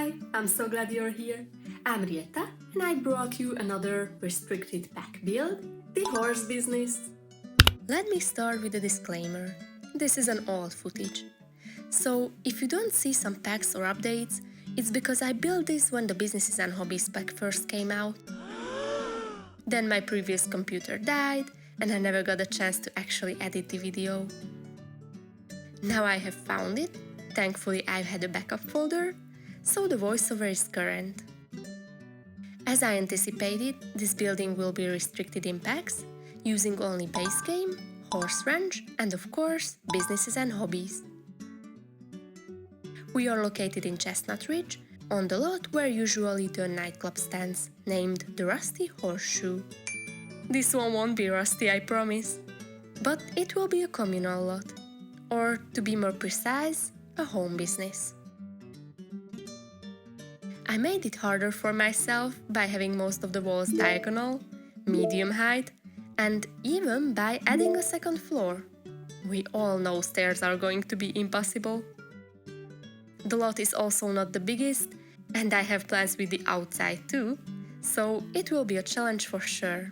Hi, I'm so glad you're here. I'm Rieta and I brought you another restricted pack build, the horse business. Let me start with a disclaimer. This is an old footage. So if you don't see some packs or updates, it's because I built this when the Businesses and Hobbies pack first came out. Then my previous computer died and I never got a chance to actually edit the video. Now I have found it. Thankfully I've had a backup folder, so the voiceover is current. As I anticipated, this building will be restricted in packs, using only base game, horse ranch, and of course, Businesses and Hobbies. We are located in Chestnut Ridge, on the lot where usually the nightclub stands, named the Rusty Horseshoe. This one won't be rusty, I promise. But it will be a communal lot, or to be more precise, a home business. I made it harder for myself by having most of the walls diagonal, medium height, and even by adding a second floor. We all know stairs are going to be impossible. The lot is also not the biggest, and I have plans with the outside too, so it will be a challenge for sure.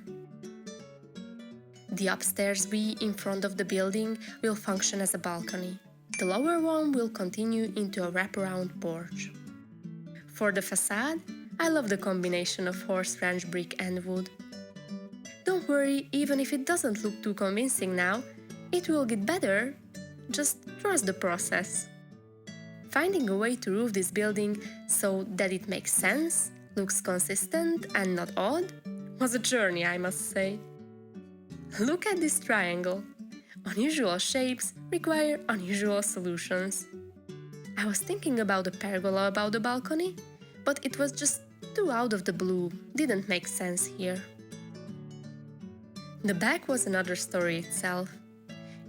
The upstairs view in front of the building will function as a balcony. The lower one will continue into a wraparound porch. For the facade, I love the combination of horse ranch brick and wood. Don't worry, even if it doesn't look too convincing now, it will get better. Just trust the process. Finding a way to roof this building so that it makes sense, looks consistent and not odd, was a journey, I must say. Look at this triangle. Unusual shapes require unusual solutions. I was thinking about a pergola above the balcony, but it was just too out of the blue, didn't make sense here. The back was another story itself.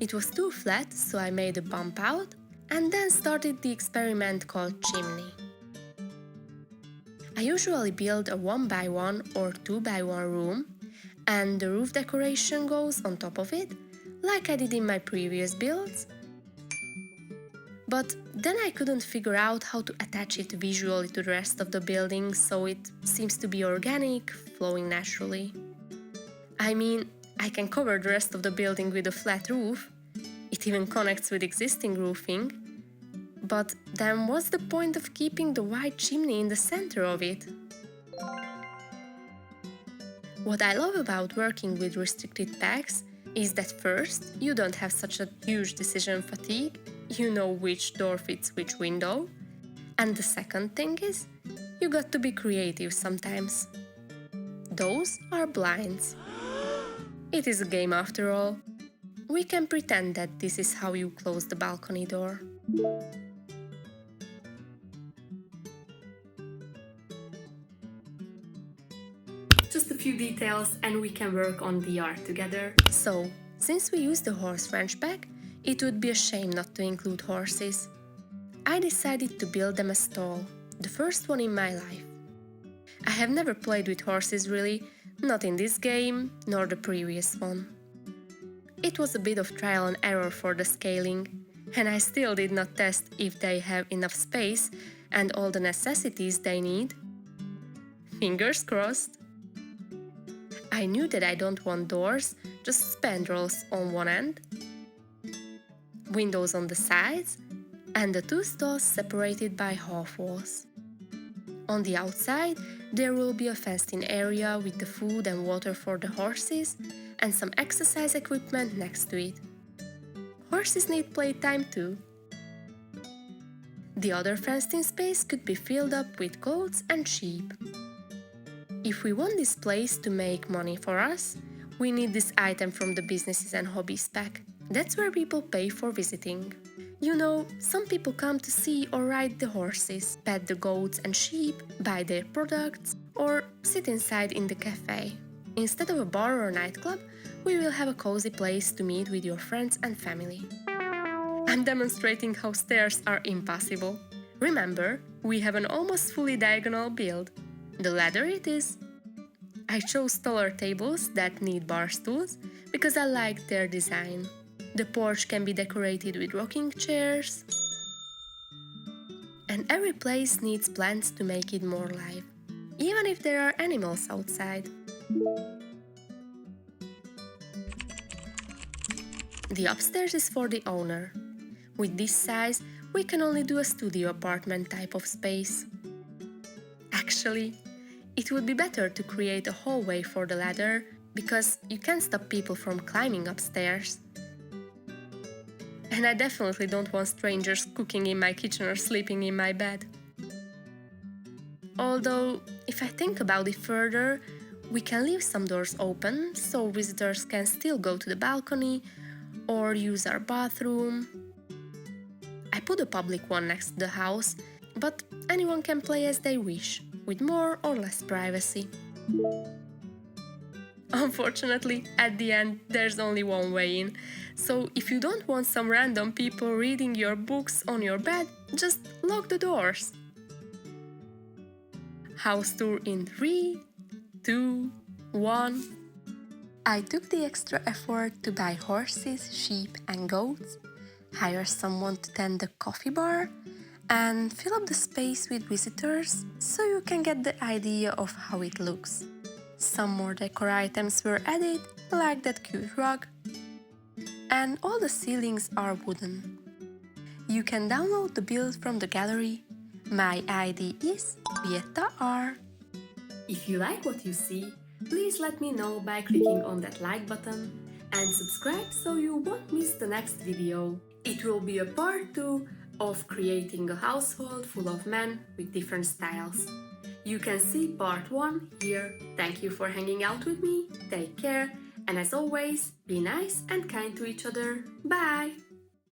It was too flat, so I made a bump out and then started the experiment called chimney. I usually build a 1x1 or 2x1 room, and the roof decoration goes on top of it, like I did in my previous builds. But then I couldn't figure out how to attach it visually to the rest of the building, so it seems to be organic, flowing naturally. I mean, I can cover the rest of the building with a flat roof. It even connects with existing roofing. But then what's the point of keeping the wide chimney in the center of it? What I love about working with restricted packs is that first, you don't have such a huge decision fatigue, you know which door fits which window. And the second thing is, you got to be creative sometimes. Those are blinds. It is a game after all. We can pretend that this is how you close the balcony door. Just a few details and we can work on the art together. So, since we use the horse ranch pack, it would be a shame not to include horses. I decided to build them a stall, the first one in my life. I have never played with horses really, not in this game, nor the previous one. It was a bit of trial and error for the scaling, and I still did not test if they have enough space and all the necessities they need. Fingers crossed. I knew that I don't want doors, just spandrels on one end, windows on the sides, and the two stalls separated by half walls. On the outside, there will be a fenced-in area with the food and water for the horses and some exercise equipment next to it. Horses need playtime too. The other fenced-in space could be filled up with goats and sheep. If we want this place to make money for us, we need this item from the Businesses and Hobbies pack. That's where people pay for visiting. You know, some people come to see or ride the horses, pet the goats and sheep, buy their products, or sit inside in the cafe. Instead of a bar or nightclub, we will have a cozy place to meet with your friends and family. I'm demonstrating how stairs are impossible. Remember, we have an almost fully diagonal build. The ladder it is. I chose taller tables that need bar stools because I like their design. The porch can be decorated with rocking chairs And every place needs plants to make it more alive, even if there are animals outside. The upstairs is for the owner. With this size, we can only do a studio apartment type of space. Actually, it would be better to create a hallway for the ladder because you can't stop people from climbing upstairs. And I definitely don't want strangers cooking in my kitchen or sleeping in my bed. Although, if I think about it further, we can leave some doors open so visitors can still go to the balcony or use our bathroom. I put a public one next to the house, but anyone can play as they wish, with more or less privacy. Unfortunately, at the end, there's only one way in, so if you don't want some random people reading your books on your bed, just lock the doors. House tour in 3, 2, 1. I took the extra effort to buy horses, sheep and goats, hire someone to tend the coffee bar, and fill up the space with visitors so you can get the idea of how it looks. Some more decor items were added, like that cute rug, and all the ceilings are wooden. You can download the build from the gallery. My ID is ViettaR. If you like what you see, please let me know by clicking on that like button and subscribe so you won't miss the next video. It will be a part 2 of creating a household full of men with different styles. You can see part 1 here. Thank you for hanging out with me, take care, and as always, be nice and kind to each other. Bye!